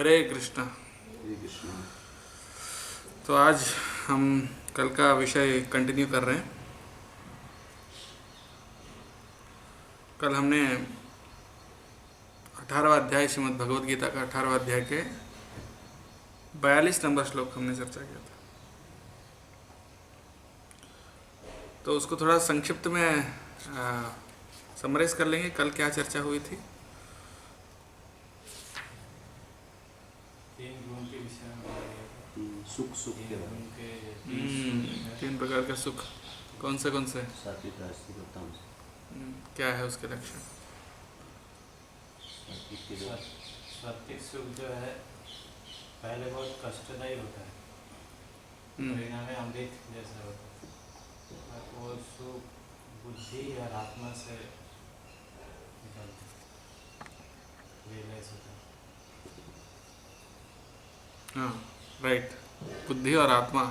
हरे कृष्णा। तो आज हम कल का विषय कंटिन्यू कर रहे हैं। कल हमने 18वां अध्याय श्रीमद् भगवद गीता का 18वां अध्याय के 42 नंबर श्लोक हमने चर्चा किया था। तो उसको थोड़ा संक्षिप्त में समराइज कर लेंगे। कल क्या चर्चा हुई थी? सुख के तीन प्रकार का सुख। कौन से सात्विक, राजसिक और तामसिक। क्या है उसके लक्षण? सात्विक सुख जो है पहले बहुत कष्टदायी होता है, परिणाम में अमृत जैसा होता है। वो सुख बुद्धि और आत्मा से निकलता है, रियलाइज होता है। हाँ, राइट। बुद्धि और आत्मा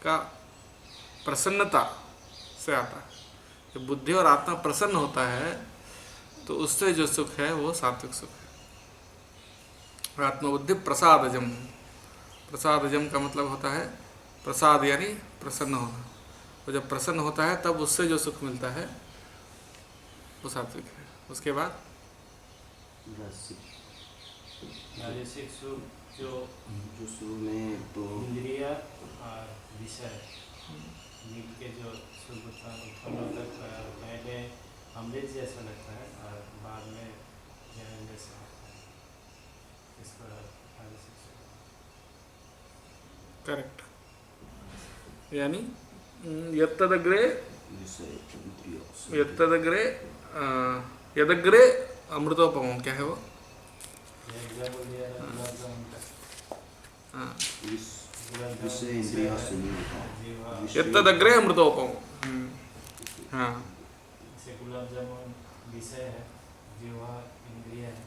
का प्रसन्नता से आता है। जब बुद्धि और आत्मा प्रसन्न होता है तो उससे जो सुख है वो सात्विक सुख है। आत्मबुद्धि प्रसादजम। प्रसादजम का मतलब होता है प्रसाद यानी प्रसन्न होना। तो जब प्रसन्न होता है तब उससे जो सुख मिलता है वो सात्विक है। उसके बाद राजसिक सुख जो शुरू में तो इंद्रिय और विषय मिल के जो सुख उत्पन्न होता है, पहले अमृत जैसा लगता है और बाद में जहर जैसा लगता है। इसको राजसिक सुख। करेक्ट। यानी यत्तदग्रे यदग्रे अमृतोपम। क्या है वो? यत्तदग्रे अमृतोपम। हाँ, गुलाब जामुन विषय है, जीवा इंद्रिय है।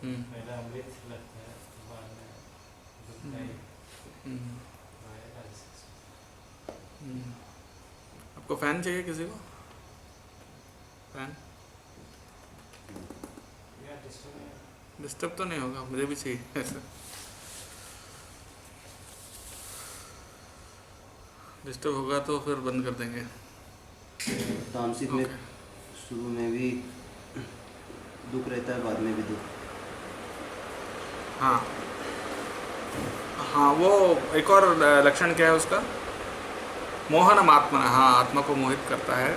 पहले अमृत लगता है, बाद में दुखदायी। आपको फैन चाहिए किसी को? फैन डिस्टर्ब तो नहीं होगा? मुझे भी चाहिए ऐसा। डिस्टर्ब होगा तो फिर बंद कर देंगे। तामसिक में शुरू में भी दुख रहता है, बाद में भी दुख। हाँ हाँ, वो एक और लक्षण क्या है उसका? मोहनम आत्मना। हाँ, आत्मा को मोहित करता है।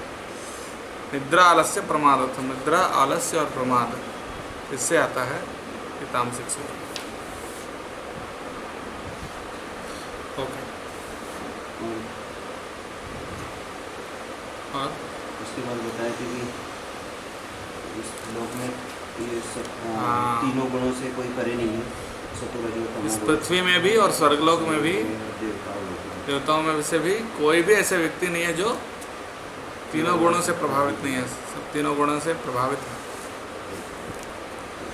निद्रा आलस्य प्रमाद। निद्रा आलस्य और प्रमाद, इससे आता है ये तामसिक सुख। ओके। और उसके बाद बताया कि इस लोक में ये सब तीनों गुणों से कोई परे नहीं है। इस पृथ्वी में भी और स्वर्गलोक में भी, देवताओं में से भी कोई भी ऐसे व्यक्ति नहीं है जो तीनों गुणों से प्रभावित नहीं है। सब तीनों गुणों से प्रभावित है।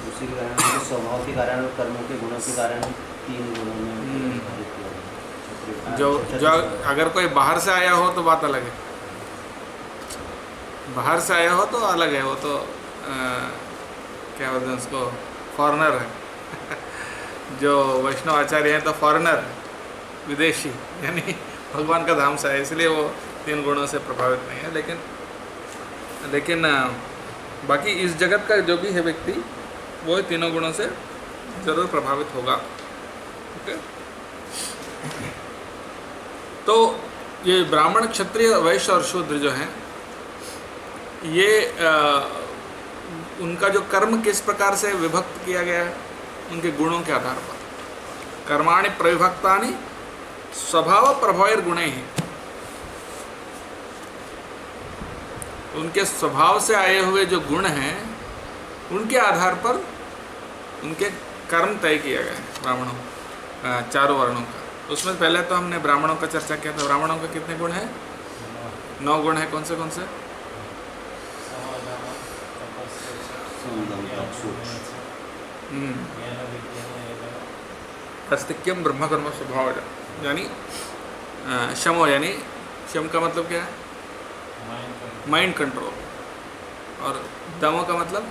उसी के कारण, स्वभाव के कारण और कर्मों के गुणों के कारण तीन गुणों में जो अगर कोई बाहर से आया हो तो बात अलग है। बाहर से आया हो तो अलग है। वो तो क्या बोलते हैं उसको, फॉरेनर है। जो वैष्णव आचार्य हैं तो फॉरेनर, विदेशी, यानी भगवान का धाम से है, इसलिए वो तीन गुणों से प्रभावित नहीं है। लेकिन बाकी इस जगत का जो भी है व्यक्ति, वो तीनों गुणों से जरूर प्रभावित होगा। ओके। तो ये ब्राह्मण, क्षत्रिय, वैश्य और शूद्र जो हैं, ये उनका जो कर्म किस प्रकार से विभक्त किया गया है? उनके गुणों के आधार पर। कर्माणि प्रविभक्तानि स्वभाव प्रभावेर गुणे ही। उनके स्वभाव से आए हुए जो गुण हैं, उनके आधार पर उनके कर्म तय किया गया है ब्राह्मणों, चारों वर्णों का। उसमें पहले तो हमने ब्राह्मणों का चर्चा किया था। ब्राह्मणों के कितने गुण हैं? 9 गुण हैं। कौन से? अस्तिक्यम ब्रह्म कर्म स्वभाव, यानी शमो, यानी शम का मतलब क्या है? Mind control. और दमो का मतलब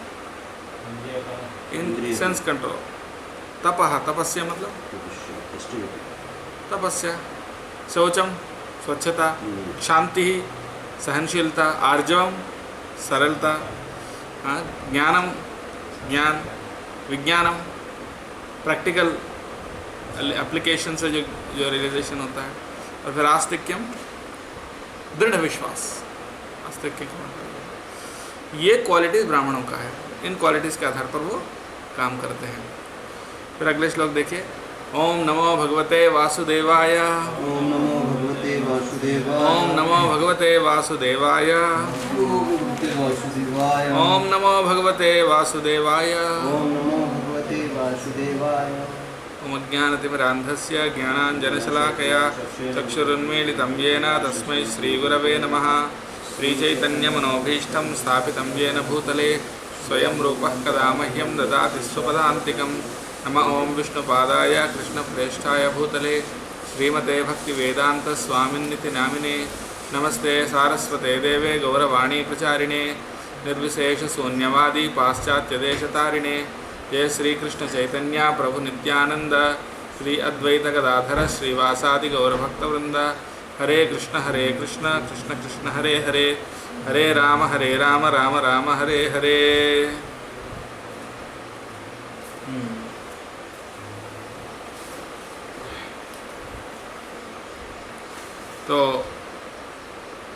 इन सेंस कंट्रोल। तपः, तपस्या मतलब तपस्या, शौचम स्वच्छता, शांति सहनशीलता, आर्जवम सरलता, ज्ञानम ज्ञान, विज्ञानम प्रैक्टिकल एप्लीकेशन से जो रियलाइजेशन होता है, और फिर आस्तिक्यम दृढ़ विश्वास। आस्तिक्य का मतलब ये क्वालिटीज ब्राह्मणों का है, इन क्वालिटीज के आधार पर वो काम करते हैं। फिर अगले श्लोक देखिए, ओम नमो भगवते वासुदेवाय, ओम नमो भगवते वासुदेवाय, ओम नमो भगवते वासुदेवाय, ओम नमो भगवते वासुदेवाय, ओम नमो भगवते वासुदेवाय। ओम ज्ञानतिमिरान्धस्य ज्ञानाञ्जनशलाकया चक्षुरुन्मीलितं येन तस्मै श्रीगुरवे नमः। श्रीचैतन्यमनोभीष्टं स्थापितं येन भूतले स्वयं रूपः कदा मह्यं ददाति स्वपदान्तिकं। नमः ओं विष्णुपादाय कृष्णप्रेष्ठाय भूतले श्रीमते भक्तिवेदान्तस्वामिन्निति नामिने। नमस्ते सारस्वते देवे गौरवाणी प्रचारिणे निर्विशेषशून्यवादी पाश्चात्यदेशतारिणे। जय श्री कृष्ण चैतन्य प्रभु नित्यानंद श्री अद्वैत गदाधर श्रीवासादि गौरभक्तवृंद। हरे कृष्ण कृष्ण कृष्ण हरे हरे, हरे राम राम राम हरे हरे। तो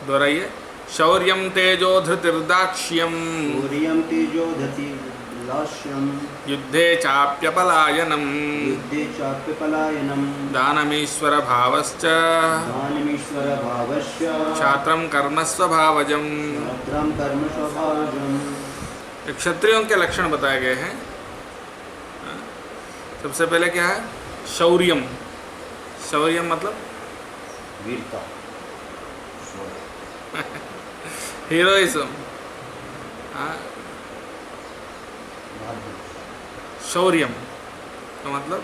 दोहराइए, शौर्यम तेजो धृतिर्दाक्ष्यम, शौर्यं तेजो धृतिर्दाक्ष्यम, युद्धे चाप्यपलायनम, युद्धे चाप्यपलायनम, दानमीश्वर भावश्च, दानमीश्वर भावश्च, क्षात्रम कर्म स्वभावजम। क्षात्रम कर्म स्वभावजम। क्षत्रियों के लक्षण बताए गए हैं। सबसे पहले क्या है, शौर्यम। शौर्यम मतलब वीरता, हीरोइज्म। शौर्यम का मतलब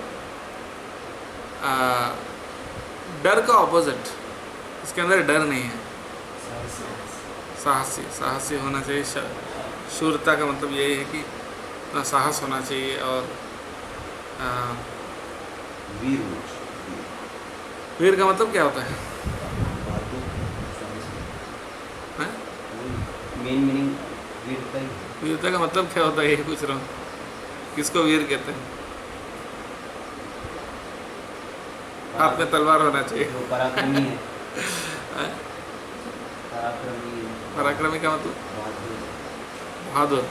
डर का ऑपोजिट, इसके अंदर डर नहीं है। साहसी, साहसी होना चाहिए। शूरता का मतलब यही है कि अपना साहस होना चाहिए। और वीर, वीर का मतलब क्या होता है? मेन मीनिंग वीरता ही। वीरता का मतलब क्या होता है, यही पूछ रहा हूँ। किसको वीर कहते हैं? हाथ में तलवार होना चाहिए। वो पराक्रमी है। हैं? पराक्रमी, पराक्रमी का मतलब बहादुर। बहादुर।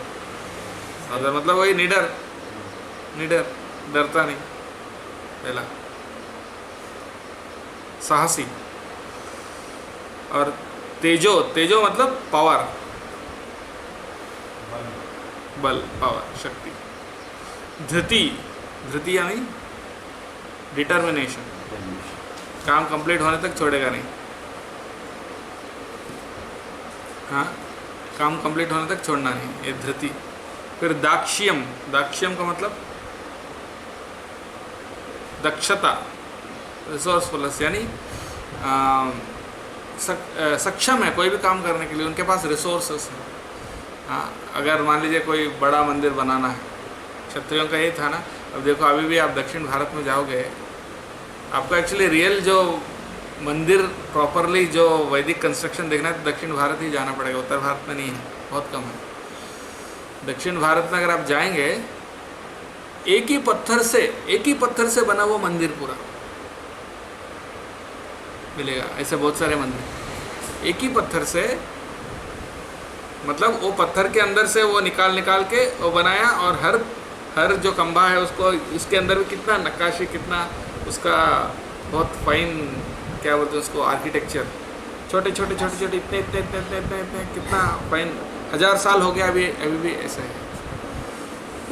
बहादुर मतलब वही निडर, निडर, डरता नहीं। पहला साहसी। और तेजो, तेजो मतलब पावर, बल, पावर, शक्ति। धृति, धृति यानी डिटर्मिनेशन, काम कंप्लीट होने तक छोड़ेगा नहीं। हाँ, काम कंप्लीट होने तक छोड़ना नहीं, ये धृति। फिर दाक्ष्यम, दाक्ष्यम का मतलब दक्षता, रिसोर्सफुलनेस, यानी सक्षम है कोई भी काम करने के लिए, उनके पास रिसोर्सेस हैं। हाँ, अगर मान लीजिए कोई बड़ा मंदिर बनाना है, क्षत्रियों का यही था ना। अब देखो, अभी भी आप दक्षिण भारत में जाओगे, आपको एक्चुअली रियल जो मंदिर प्रॉपरली जो वैदिक कंस्ट्रक्शन देखना है तो दक्षिण भारत ही जाना पड़ेगा, उत्तर भारत में नहीं है, बहुत कम है। दक्षिण भारत में अगर आप जाएंगे, एक ही पत्थर से बना वो मंदिर पूरा मिलेगा। ऐसे बहुत सारे मंदिर एक ही पत्थर से, मतलब वो पत्थर के अंदर से वो निकाल के वो बनाया, और हर जो खंभा है उसको, इसके अंदर भी कितना नक्काशी, कितना उसका बहुत फाइन, क्या बोलते हैं उसको, आर्किटेक्चर, छोटे इतने कितना फाइन। 1000 साल हो गया, अभी भी ऐसा है।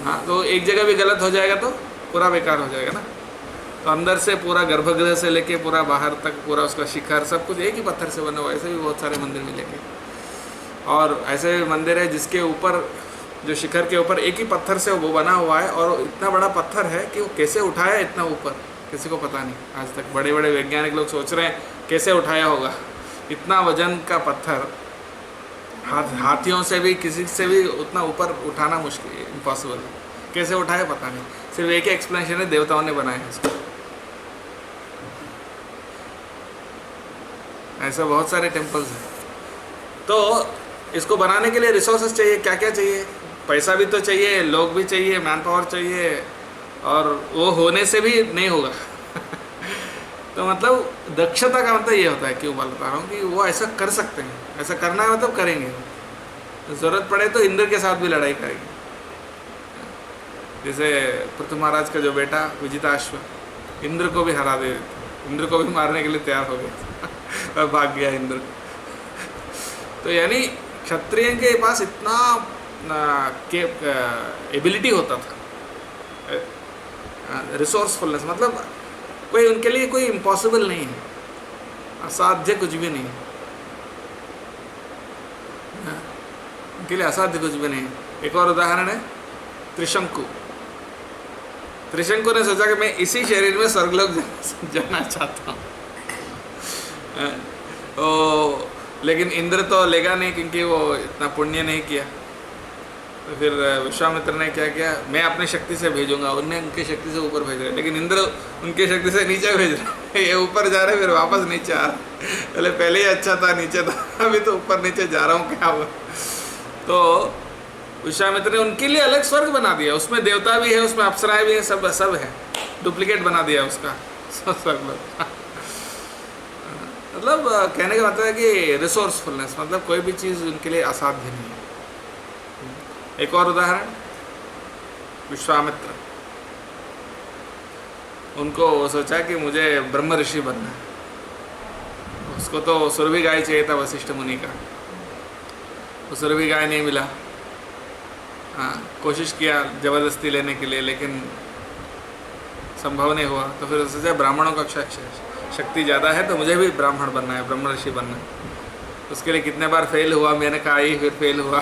हाँ, तो एक जगह भी गलत हो जाएगा तो पूरा बेकार हो जाएगा ना। तो अंदर से पूरा गर्भगृह से लेके पूरा बाहर तक पूरा उसका शिखर सब कुछ एक ही पत्थर से बना हुआ। ऐसे भी बहुत सारे मंदिर मिलेंगे। और ऐसे मंदिर है जिसके ऊपर, जो शिखर के ऊपर एक ही पत्थर से वो बना हुआ है, और इतना बड़ा पत्थर है कि वो कैसे उठाया इतना ऊपर, किसी को पता नहीं आज तक। बड़े बड़े वैज्ञानिक लोग सोच रहे हैं कैसे उठाया होगा इतना वजन का पत्थर। हाथियों से भी, किसी से भी उतना ऊपर उठाना मुश्किल, इम्पॉसिबल। कैसे उठाया पता नहीं। सिर्फ एक ही एक्सप्लेनेशन है, देवताओं ने बनाया है इसको। ऐसा बहुत सारे टेम्पल्स हैं। तो इसको बनाने के लिए रिसोर्सेज चाहिए, क्या क्या चाहिए? पैसा भी तो चाहिए, लोग भी चाहिए, मैन पावर चाहिए, और वो होने से भी नहीं होगा। तो मतलब दक्षता का मतलब ये होता है, क्यों बता रहा हूँ कि वो ऐसा कर सकते हैं, ऐसा करना है मतलब करेंगे। ज़रूरत पड़े तो इंद्र के साथ भी लड़ाई करेंगे। जैसे पृथ्वी महाराज का जो बेटा विजिताश्व, इंद्र को भी हरा दे, इंद्र को भी मारने के लिए तैयार हो गया और भाग गया इंद्र। तो यानी क्षत्रिय के पास इतना एबिलिटी होता था, रिसोर्सफुलनेस, मतलब कोई उनके लिए कोई इम्पॉसिबल नहीं है, असाध्य कुछ भी नहीं, उनके लिए असाध्य कुछ भी नहीं। एक और उदाहरण है त्रिशंकु। त्रिशंकु ने सोचा कि मैं इसी शरीर में स्वर्गलोक जाना चाहता हूँ, लेकिन इंद्र तो लेगा नहीं, क्योंकि वो इतना पुण्य नहीं किया। तो फिर विश्वामित्र ने क्या किया, मैं अपनी शक्ति से भेजूंगा, उन्हें उनकी शक्ति से ऊपर भेज रहे, लेकिन इंद्र उनकी शक्ति से नीचे भेज रहे। ये ऊपर जा रहे फिर वापस नीचे आ रहे। पहले ही अच्छा था, नीचे था, अभी तो ऊपर नीचे जा रहा हूँ, क्या हुआ? तो विश्वामित्र ने उनके लिए अलग स्वर्ग बना दिया, उसमें देवता भी है, उसमें अप्सराएं भी हैं, सब सब है, डुप्लीकेट बना दिया उसका स्वर्ग। मतलब कहने का मतलब है कि रिसोर्सफुलनेस, मतलब कोई भी चीज़ उनके लिए असाध्य नहीं है। एक और उदाहरण, विश्वामित्र, उनको सोचा कि मुझे ब्रह्म ऋषि बनना है। उसको तो सुरभि गाय चाहिए था वशिष्ठ मुनि का, तो सुरभि गाय नहीं मिला। हाँ, कोशिश किया जबरदस्ती लेने के लिए, लेकिन संभव नहीं हुआ। तो फिर सोचा ब्राह्मणों का शक्ति ज़्यादा है, तो मुझे भी ब्राह्मण बनना है, ब्रह्म ऋषि बनना है। उसके लिए कितने बार फेल हुआ, मैंने कहा ही, फिर फेल हुआ।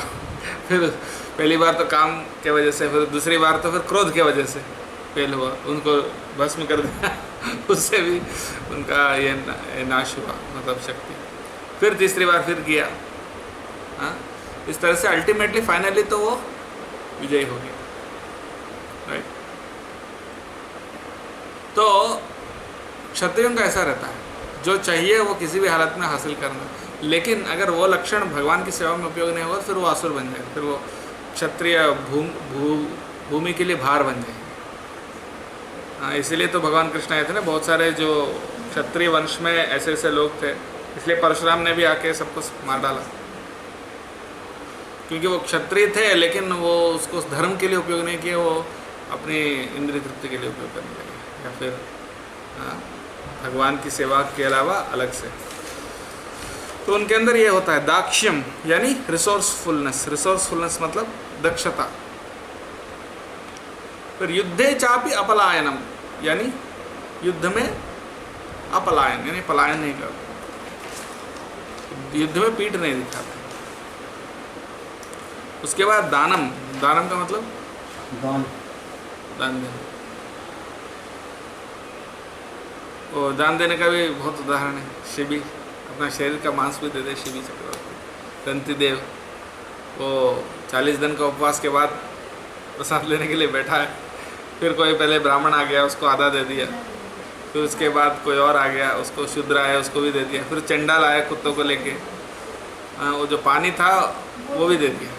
फिर पहली बार तो काम के वजह से, फिर दूसरी बार तो फिर क्रोध के वजह से फेल हुआ, उनको भस्म कर दिया। उससे भी उनका ये नाश हुआ, मतलब शक्ति। फिर तीसरी बार फिर किया। हाँ, इस तरह से अल्टीमेटली फाइनली तो वो विजयी हो गया, राइट। तो क्षत्रियों का ऐसा रहता है, जो चाहिए वो किसी भी हालत में हासिल करना, लेकिन अगर वो लक्षण भगवान की सेवा में उपयोग नहीं होगा, फिर वो असुर बन जाए, फिर वो क्षत्रिय भूमि के लिए भार बन जाए। हाँ, इसीलिए तो भगवान कृष्ण आए थे ना, बहुत सारे जो क्षत्रिय वंश में ऐसे ऐसे लोग थे, इसलिए परशुराम ने भी आके सबको मार डाला, क्योंकि वो क्षत्रिय थे, लेकिन वो उसको धर्म के लिए उपयोग नहीं किया, वो अपनी इंद्रिय तृप्ति के लिए उपयोग करने लगे, या फिर भगवान की सेवा के अलावा अलग से। तो उनके अंदर ये होता है दाक्ष्यम, यानी रिसोर्सफुलनेस। रिसोर्सफुलनेस मतलब दक्षता। फिर युद्धे चापि अपलायनम, यानी युद्ध में अपलायन, यानी पलायन नहीं करते, युद्ध में पीठ नहीं दिखाते। उसके बाद दानम, दानम का मतलब दान देना। और दान देने का भी बहुत उदाहरण है। शिबी अपना शरीर का मांस भी दे दे, शिबी चक्रवर्ती। दंतिदेव वो 40 दिन का उपवास के बाद प्रसाद लेने के लिए बैठा है, फिर कोई पहले ब्राह्मण आ गया, उसको आधा दे दिया, फिर उसके बाद कोई और आ गया, उसको शूद्र आया, उसको भी दे दिया, फिर चंडाल आया कुत्तों को लेके, वो जो पानी था वो भी दे दिया।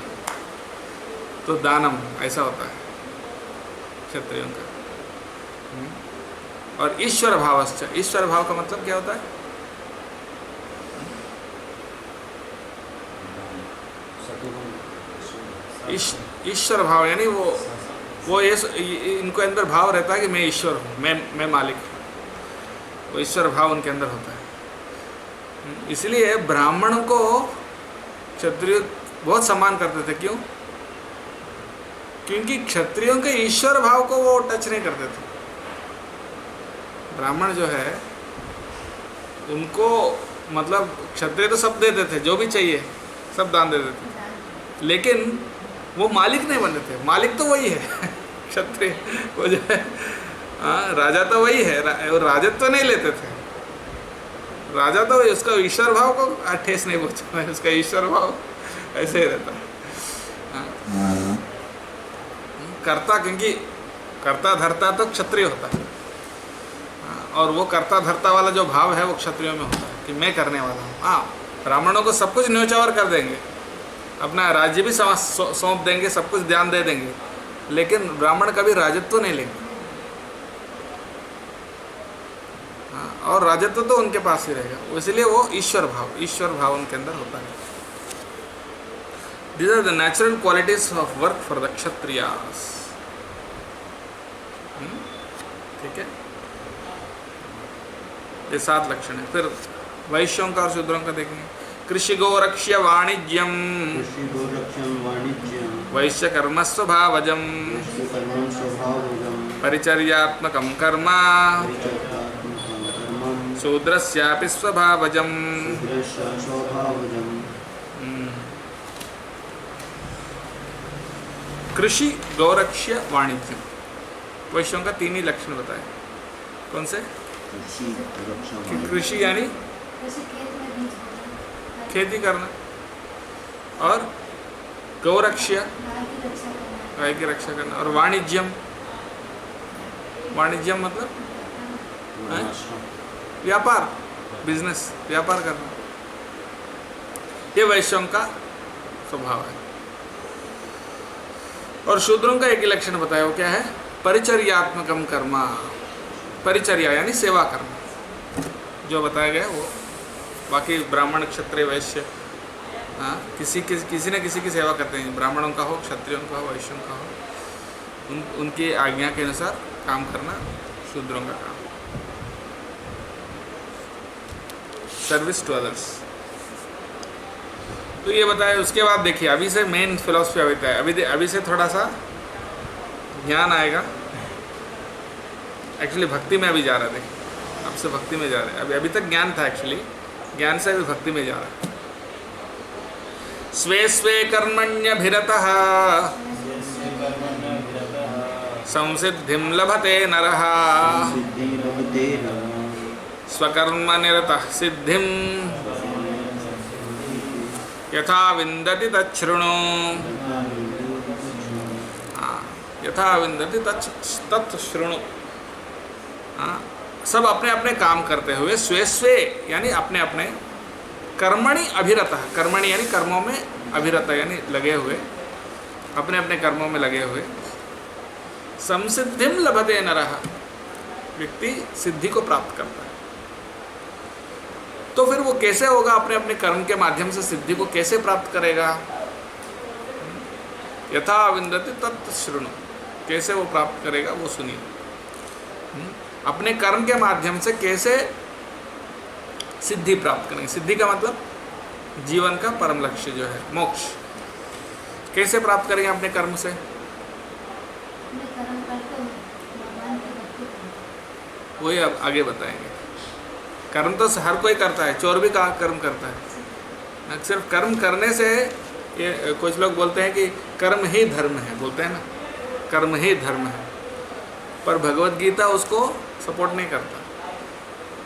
तो दानम ऐसा होता है क्षत्रियों का। और ईश्वर भावश्च, ईश्वर भाव का मतलब क्या होता है? ईश्वर भाव, यानी वो ये इनको अंदर भाव रहता है कि मैं ईश्वर हूँ, मैं मालिक हूँ। वो ईश्वर भाव उनके अंदर होता है। इसलिए ब्राह्मणों को क्षत्रिय बहुत सम्मान करते थे। क्यों? क्योंकि क्षत्रियों के ईश्वर भाव को वो टच नहीं करते थे। ब्राह्मण जो है उनको, मतलब क्षत्रिय तो सब देते थे, जो भी चाहिए सब दान दे देते थे, लेकिन वो मालिक नहीं बनते थे। मालिक तो वही है क्षत्रिय, वो जो है राजा तो वही है, और राजत्व तो नहीं लेते थे। राजा तो उसका ईश्वर भाव को ठेस नहीं पहुँचता है, उसका ईश्वर भाव ऐसे ही रहता है। करता, क्योंकि कर्ता धर्ता तो क्षत्रिय होता है, और वो कर्ता धर्ता वाला जो भाव है वो क्षत्रियों में होता है कि मैं करने वाला हूँ। हाँ, ब्राह्मणों को सब कुछ न्योछावर कर देंगे, अपना राज्य भी सौंप देंगे, सब कुछ ध्यान दे देंगे, लेकिन ब्राह्मण कभी राजत्व नहीं लेंगे। हाँ, और राजत्व तो उनके पास ही रहेगा, इसलिए वो ईश्वर भाव उनके अंदर होता है। These are the natural qualities of work for the kshatriyas. ठीक है, ये 7 लक्षण है। फिर वैश्यों का और शूद्रों का देखेंगे। कृषि गोरक्ष्य वाणिज्यम वैश्य कर्म स्वभावजम परिचर्यात्मकं कर्म शूद्रस्यापि स्वभावजम। कृषि गौरक्ष्य वाणिज्य, वैश्यों का 3 ही लक्षण बताए। कौन से? कृषि यानी खेती करना, और गौरक्ष्य गाय की रक्षा करना, और वाणिज्यम मतलब व्यापार, बिजनेस, व्यापार करना। ये वैश्यों का स्वभाव है। और शूद्रों का एक ही लक्षण बताया, वो क्या है? परिचर्यात्मकम कर्म, परिचर्या यानी सेवा करना, जो बताया गया वो। बाकी ब्राह्मण क्षत्रिय वैश्य किसी न किसी की सेवा करते हैं, ब्राह्मणों का हो, क्षत्रियों का हो, वैश्यों का हो, उनकी आज्ञा के अनुसार काम करना शूद्रों का काम। सर्विस टू अदर्स, तो ये बताया। उसके बाद देखिए, अभी से मेन फिलॉसफी अभी है। अभी से थोड़ा सा ज्ञान आएगा। एक्चुअली भक्ति में अभी जा रहा है, देखिए अब से भक्ति में जा रहे हैं। अभी तक ज्ञान था, एक्चुअली ज्ञान से अभी भक्ति में जा रहा है। स्वे स्वे कर्मण्यभिरतः संसिद्धिं लभते नरः स्वकर्मनिरतः सिद्धिं यथा विन्दति तच्छृणु। यथा विन्दति तच्छृणु। सब अपने अपने काम करते हुए, स्वे स्वे यानी अपने अपने, कर्मणि अभिरतः, कर्मणि यानी कर्मों में, अभिरत यानी लगे हुए, अपने अपने कर्मों में लगे हुए, संसिद्धिं लभते नरः, व्यक्ति सिद्धि को प्राप्त करता है। तो फिर वो कैसे होगा? अपने अपने कर्म के माध्यम से सिद्धि को कैसे प्राप्त करेगा? यथा विन्दति तत् शृणु, कैसे वो प्राप्त करेगा वो सुनिए। अपने कर्म के माध्यम से कैसे सिद्धि प्राप्त करेंगे? सिद्धि का मतलब जीवन का परम लक्ष्य जो है मोक्ष, कैसे प्राप्त करेंगे अपने कर्म से? वही अब आगे बताएंगे। कर्म तो हर कोई करता है, चोर भी कर्म करता है। सिर्फ कर्म करने से, ये कुछ लोग बोलते हैं कि कर्म ही धर्म है, बोलते हैं ना, कर्म ही धर्म है, पर भगवत गीता उसको सपोर्ट नहीं करता।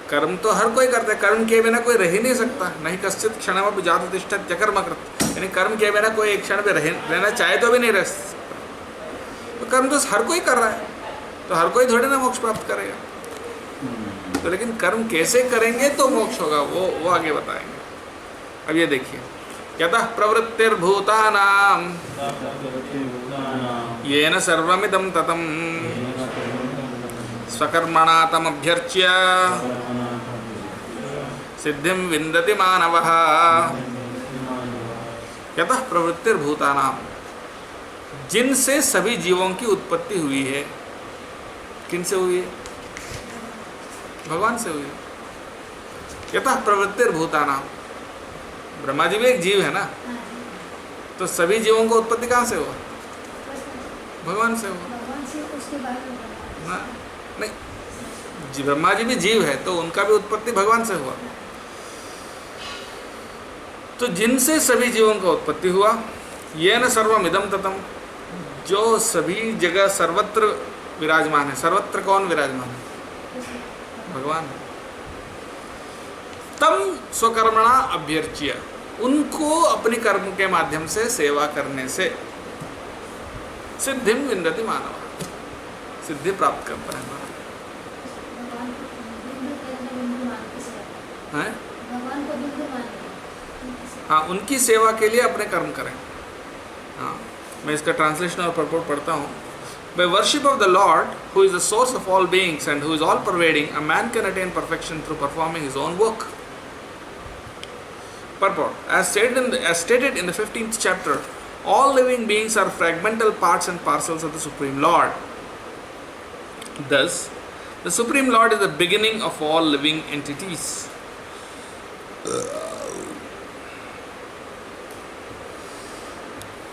कर्म तो हर कोई करता है, कर्म किए बिना कोई रह ही नहीं सकता। नहीं कश्चित क्षणमपि जातु तिष्ठति अकर्मकृत्, यानी कर्म किए बिना कोई एक क्षण भी रहना चाहे तो भी नहीं रह सकता। तो कर्म तो हर कोई कर रहा है, तो हर कोई थोड़ी ना मोक्ष प्राप्त करेगा। तो लेकिन कर्म कैसे करेंगे तो मोक्ष होगा, वो आगे बताएंगे। अब ये देखिए, यतः प्रवृत्तिर्भूतानां येन सर्वमिदं ततं स्वकर्मणा तमभ्यर्च्य सिद्धिं विन्दति मानवः। यतः प्रवृत्तिर्भूतानां, जिनसे सभी जीवों की उत्पत्ति हुई है। किनसे हुई है? भगवान से हुई है। यतः प्रवृत्तिर्भूतानां, ब्रह्मा जी भी एक जीव है ना, तो सभी जीवों को उत्पत्ति कहाँ से हुआ? भगवान से हुआ ना? नहीं, ब्रह्मा जी भी जीव है तो उनका भी उत्पत्ति भगवान से हुआ। तो जिनसे सभी जीवों का उत्पत्ति हुआ, येन सर्वमिदं ततं, जो सभी जगह सर्वत्र विराजमान है। सर्वत्र कौन विराजमान है? भगवान। तम स्वकर्मणा अभ्यर्च्य, उनको अपने कर्म के माध्यम से सेवा करने से सिद्धिं विन्दति मानव, सिद्धि प्राप्त करता है भगवान को बिंदु केंद्र बिंदु मान के सेवा हैं? भगवान को बिंदु मान के हाँ, उनकी सेवा के लिए अपने कर्म करें। हाँ, मैं इसका ट्रांसलेशन और परपोर्ट पढ़ता हूँ। By worship of the Lord, who is the source of all beings and who is all pervading, a man can attain perfection through performing his own work. Purport: as stated in the 15th chapter, all living beings are fragmental parts and parcels of the Supreme Lord. Thus, the Supreme Lord is the beginning of all living entities.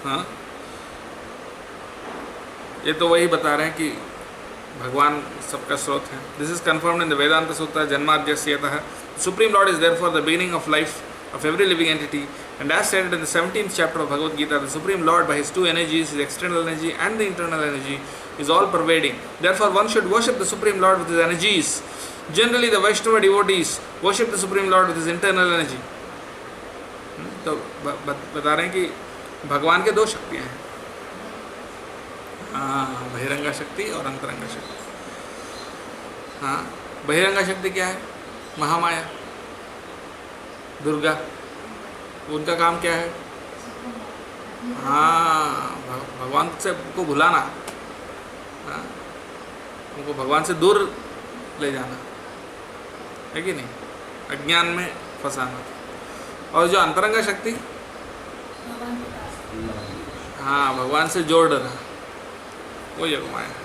हाँ, ये तो वही बता रहे हैं कि भगवान सबका स्रोत है। This is confirmed in the Vedanta Sutra जन्माद्यस्यतः। Supreme lord is therefore the beginning of life of every living entity, and as stated in the 17th chapter of Bhagavad Gita, the Supreme Lord by his two energies, his external energy and the internal energy, is all pervading. Therefore one should worship the Supreme Lord with his energies. Generally the Vaishnava devotees worship the Supreme Lord with his internal energy. तो बता रहे हैं कि भगवान के दो शक्तियाँ हैं, बहिरंगा शक्ति और अंतरंगा शक्ति। हाँ, बहिरंगा शक्ति क्या है? महामाया, दुर्गा। उनका काम क्या है? हाँ, भगवान से को भुलाना, हाँ, उनको भगवान से दूर ले जाना, है कि नहीं? अज्ञान में फंसाना। और जो अंतरंगा शक्ति, भगवान के पास हाँ, भगवान से जोड़ देना, वो योग माया है।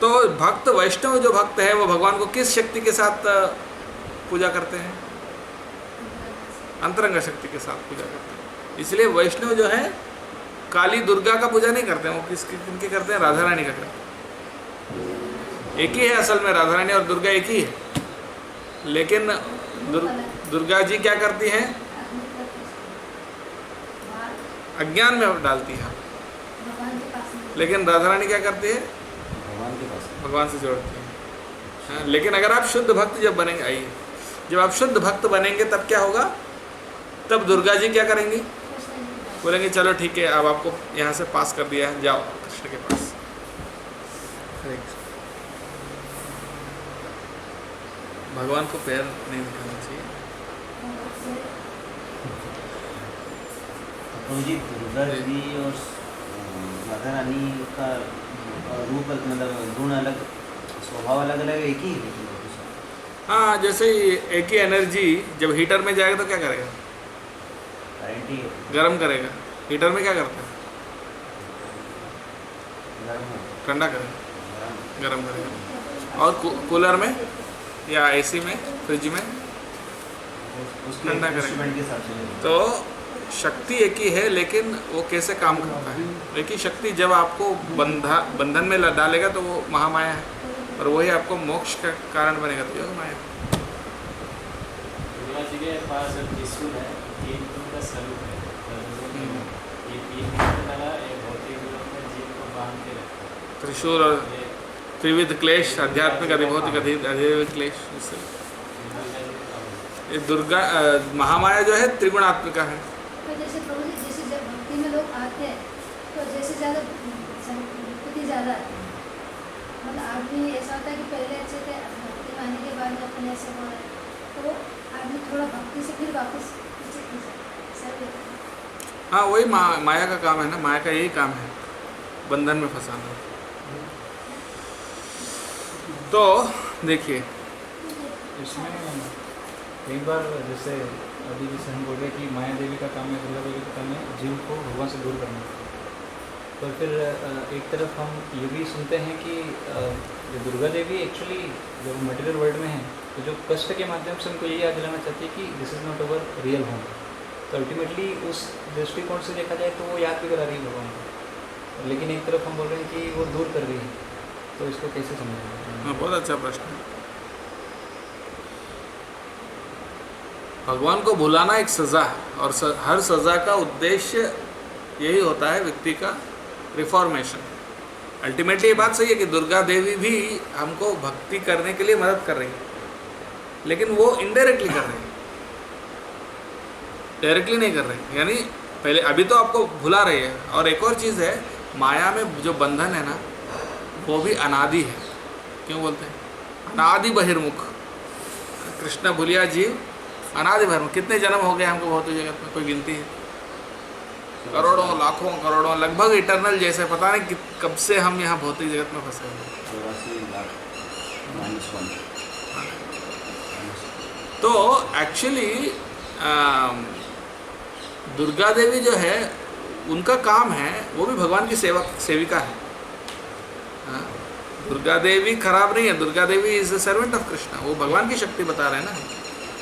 तो भक्त, वैष्णव जो भक्त है वो भगवान को किस शक्ति के साथ पूजा करते हैं? अंतरंग शक्ति के साथ पूजा करते हैं। इसलिए वैष्णव जो है काली दुर्गा का पूजा नहीं करते हैं, वो किनकी करते हैं? राधा रानी का करते हैं। एक ही है असल में, राधा रानी और दुर्गा एक ही है, लेकिन दुर्गा जी क्या करती हैं? अज्ञान में डालती है, भगवान के पास नहीं। लेकिन राधा रानी क्या करती है? भगवान के पास। भगवान से जोड़ती है। हाँ, लेकिन अगर आप शुद्ध भक्त जब बनेंगे, आइए, जब आप शुद्ध भक्त बनेंगे तब क्या होगा? तब दुर्गा जी क्या करेंगी? बोलेंगे चलो ठीक है, अब आपको यहाँ से पास कर दिया है, जाओ कृष्ण के पास। भगवान को पैर नहीं दिखाना चाहिए। तो जी दुर्गा जी और राधा रानी का रूप मतलब गुण अलग, स्वभाव अलग अलग, एक ही है। हाँ, जैसे एक ही एनर्जी जब हीटर में जाएगा तो क्या करेगा? करंट ही गर्म करेगा। हीटर में क्या करता है? गर्म है, ठंडा करेगा, गर्म करेगा। और कूलर में या एसी में, फ्रिज में उसके ठंडा करेगा। इंस्ट्रूमेंट के हिसाब से। तो शक्ति एक ही है, लेकिन वो कैसे काम करता है? एक ही शक्ति जब आपको बंधन में डालेगा तो वो महामाया है, और वही आपको मोक्ष का कारण बनेगा तो योग माया। दुर्गा जी के पास त्रिशूल है, 3 गुण का स्वरूप है। ये 3 गुण लगा, ये भौतिक गुणों में जीव को बांध के रखता है। त्रिशूल और त्रिविध क्लेश, आध्यात्मिक अधिभौतिक अधिदैविक क्लेश। इससे ये दुर्गा महामाया जो है त्रिगुणात्मिका है। तो जैसे प्रभु जी, जैसे जब भक्ति में लोग आते हैं तो जैसे ज़्यादा विपत्ति ज़्यादा आती है। मतलब आदमी ऐसा होता है कि पहले अच्छे थे, भक्ति में आने के बाद में अपने ऐसे हो रहे हैं, तो आदमी थोड़ा भक्ति से फिर वापस पीछे खींचा। हाँ, वही माया का काम है ना, माया का यही काम है, बंधन में फंसाना। तो देखिए इसमें कई बार जैसे अभी जैसे हम बोल रहे हैं कि माया देवी का काम है, दुर्गा देवी का काम है जीव को भगवान से दूर करना। तो फिर एक तरफ हम ये भी सुनते हैं कि जो दुर्गा देवी एक्चुअली जब मटेरियल वर्ल्ड में है तो जो कष्ट के माध्यम से उनको ये याद दिलाना चाहती है कि this is not our real home. तो अल्टीमेटली उस दृष्टिकोण से देखा जाए तो वो याद भी करा रही है भगवान को, लेकिन एक तरफ हम बोल रहे हैं कि वो दूर कर रही है। तो इसको कैसे समझेंगे? बहुत अच्छा प्रश्न है। भगवान को भुलाना एक सज़ा है, और हर सज़ा का उद्देश्य यही होता है व्यक्ति का रिफॉर्मेशन। अल्टीमेटली ये बात सही है कि दुर्गा देवी भी हमको भक्ति करने के लिए मदद कर रही है, लेकिन वो इनडायरेक्टली कर रही है, डायरेक्टली नहीं कर रही। यानी पहले अभी तो आपको भुला रही है। और एक और चीज़ है माया में जो बंधन है ना वो भी अनादि है। क्यों बोलते हैं? अनादि बहिर्मुख। कृष्ण भूलिया जीव अनादि बहिर्मुख। कितने जन्म हो गए हमको भौतिक जगत में, कोई गिनती है? करोड़ों, लाखों, करोड़ों, लगभग इटरनल जैसे, पता नहीं कब से हम यहाँ भौतिक जगत में फंसे हुए। 84 लाख -1। तो एक्चुअली दुर्गा देवी जो है उनका काम है, वो भी भगवान की सेविका है। हाँ, दुर्गा देवी खराब नहीं है, Durga Devi is a servant of Krishna. वो भगवान की शक्ति बता रहे हैं ना।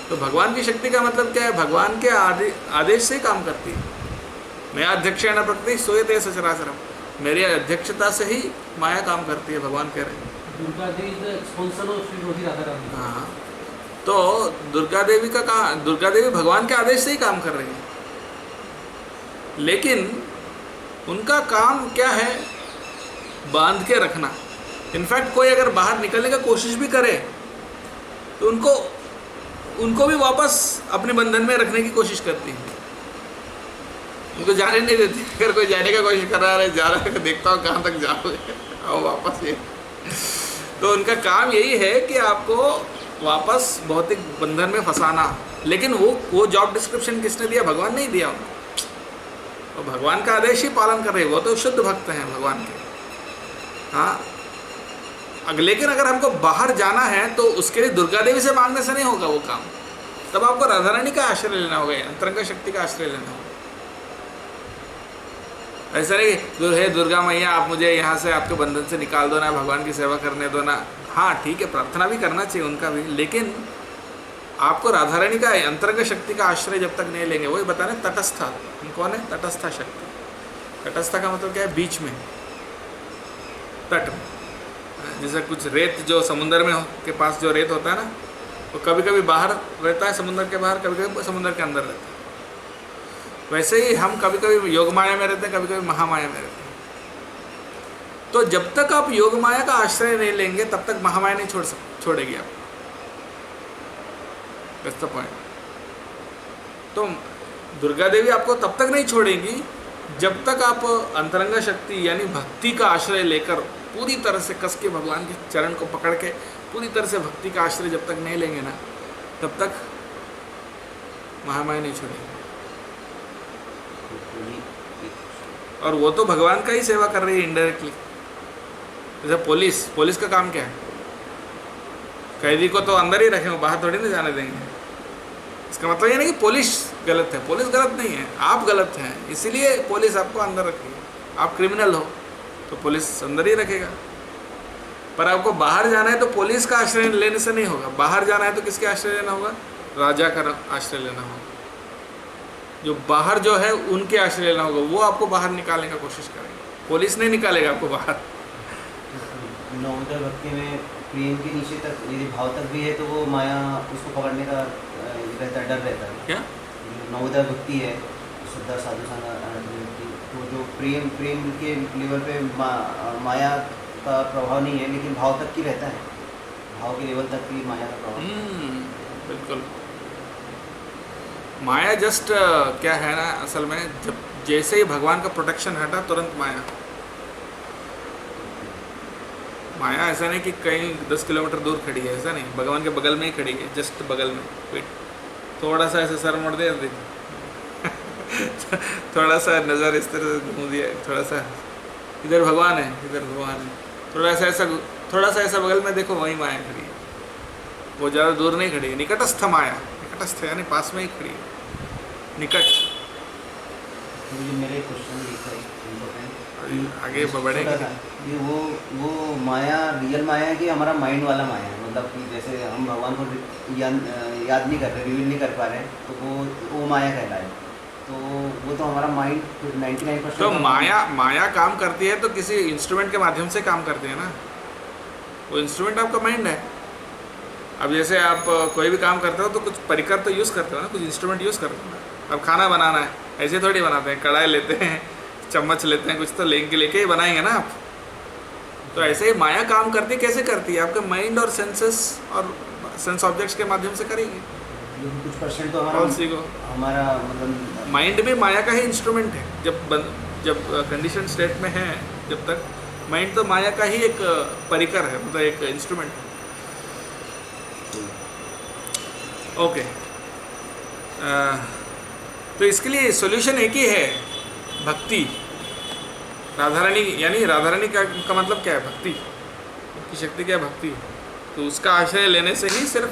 तो भगवान की शक्ति का मतलब क्या है? भगवान के आदेश से ही काम करती है। मैं अध्यक्षेण प्रकृति सोयते सचराचरम। मेरी अध्यक्षता से ही माया काम करती है, भगवान कह रहे हैं। दुर्गा देवी स्पॉन्सर ऑफ श्री रोधी राधा रानी। हाँ, तो दुर्गा देवी का काम, दुर्गा देवी भगवान के आदेश से ही काम कर रही है। लेकिन उनका काम क्या है? बांध के रखना। इनफैक्ट कोई अगर बाहर निकलने का कोशिश भी करे तो उनको भी वापस अपने बंधन में रखने की कोशिश करती है। उनको जाने नहीं देती। अगर कोई जाने का कोशिश कर रहा है, जा रहा है, देखता हूँ कहाँ तक जाओगे, आओ वापस। ये तो उनका काम यही है कि आपको वापस भौतिक बंधन में फंसाना। लेकिन वो जॉब डिस्क्रिप्शन किसने दिया? भगवान नहीं दिया उनको। तो भगवान का आदेश ही पालन कर रहे हैं, वो तो शुद्ध भक्त हैं भगवान के। हाँ, लेकिन अगर हमको बाहर जाना है तो उसके लिए दुर्गा देवी से मांगने से नहीं होगा वो काम। तब आपको राधा रानी का आश्रय लेना होगा, अंतरंग शक्ति का आश्रय लेना होगा। ऐसा नहीं हे दुर्गा मैया आप मुझे यहाँ से आपके बंधन से निकाल दो ना, भगवान की सेवा करने दो ना। हाँ ठीक है, प्रार्थना भी करना चाहिए उनका भी, लेकिन आपको राधा रानी का अंतरंग शक्ति का आश्रय जब तक नहीं लेंगे, वही बता रहे तटस्था। कौन है? तटस्था शक्ति। तटस्था का मतलब क्या है? बीच में, तट में। जैसे कुछ रेत जो समुद्र में के पास जो रेत होता है ना, वो कभी कभी बाहर रहता है समुद्र के बाहर, कभी कभी समुद्र के अंदर रहता है। वैसे ही हम कभी कभी योग माया में रहते हैं, कभी कभी महामाया में रहते हैं। तो जब तक आप योग माया का आश्रय नहीं लेंगे तब तक महामाया नहीं छोड़ेगी आप। That's the point. तो दुर्गा देवी आपको तब तक नहीं छोड़ेगी जब तक आप अंतरंग शक्ति यानी भक्ति का आश्रय लेकर पूरी तरह से कस के भगवान के चरण को पकड़ के पूरी तरह से भक्ति का आश्रय जब तक नहीं लेंगे ना, तब तक महामाया नहीं छोड़ेगी। और वो तो भगवान का ही सेवा कर रही है इनडायरेक्टली। जैसे पुलिस का काम क्या है? कैदी को तो अंदर ही रखेंगे, बाहर थोड़ी ना जाने देंगे। इसका मतलब ये नहीं कि पुलिस गलत है, पुलिस गलत नहीं है, आप गलत हैं, इसीलिए पुलिस आपको अंदर रखेगी। आप क्रिमिनल हो तो पुलिस अंदर ही रखेगा। पर आपको बाहर जाना है तो पुलिस का आश्रय लेने से नहीं होगा। बाहर जाना है तो किसके आश्रय लेना होगा? राजा का आश्रय लेना होगा। जो बाहर जो है उनके आश्रय लेना होगा, वो आपको बाहर निकालने का कोशिश करेंगे, पुलिस नहीं निकालेगा आपको बाहर। नवोदय भक्ति में प्रेम के नीचे तक यदि भाव तक भी है तो वो माया उसको पकड़ने का रहता है, डर रहता है। क्या नवोदय भक्ति है, श्रद्धा साधु संग, तो जो प्रेम के लेवल पे माया का प्रभाव नहीं है, लेकिन भाव तक की रहता है। भाव के लेवल तक की माया का प्रभाव। बिल्कुल। माया जस्ट क्या है ना, असल में जब जैसे ही भगवान का प्रोटेक्शन हटा तुरंत माया ऐसा नहीं कि कहीं 10 किलोमीटर दूर खड़ी है, ऐसा नहीं, भगवान के बगल में ही खड़ी है, जस्ट बगल में। वेट, थोड़ा सा ऐसे सर मोड़ दिया थोड़ा सा नज़र इस तरह से घूम दिया, थोड़ा सा इधर भगवान है, इधर भगवान है, थोड़ा सा ऐसा बगल में देखो, वहीं माया खड़ी है। वो ज़्यादा दूर नहीं खड़ी है, निकटस्थ माया, निकटस्थ यानी पास में ही खड़ी है, निकट। मुझे मेरे क्वेश्चन आगे बढ़ेंगे। ये वो माया रियल माया है कि हमारा माइंड वाला माया है? मतलब कि जैसे हम भगवान को याद नहीं कर रहे, रिवील नहीं कर पा रहे, तो वो माया कहलाए। तो वो तो हमारा माइंड 99%। तो माया काम करती है तो किसी इंस्ट्रूमेंट के माध्यम से काम करती है ना। वो इंस्ट्रूमेंट आपका माइंड है। अब जैसे आप कोई भी काम करते हो तो कुछ परिकर तो यूज़ करते हो ना, कुछ इंस्ट्रूमेंट यूज़ करते हो ना। अब खाना बनाना है, ऐसे थोड़ी बनाते हैं, कढ़ाई लेते हैं, चम्मच लेते हैं, कुछ तो लेके ही बनाएंगे ना आप। तो ऐसे ही माया काम करती है। कैसे करती है? आपके माइंड और सेंसेस और सेंस ऑब्जेक्ट्स के माध्यम से करेगी। कुछ परसेंट तो हमारा मतलब माइंड भी माया का ही इंस्ट्रूमेंट है। जब जब कंडीशन स्टेट में है, जब तक माइंड तो माया का ही एक परिकर है, मतलब एक इंस्ट्रूमेंट है। ओके, तो इसके लिए सॉल्यूशन एक ही है, भक्ति। राधा रानी, यानी राधा रानी का मतलब क्या है? भक्ति की शक्ति क्या है? भक्ति। तो उसका आश्रय लेने से ही सिर्फ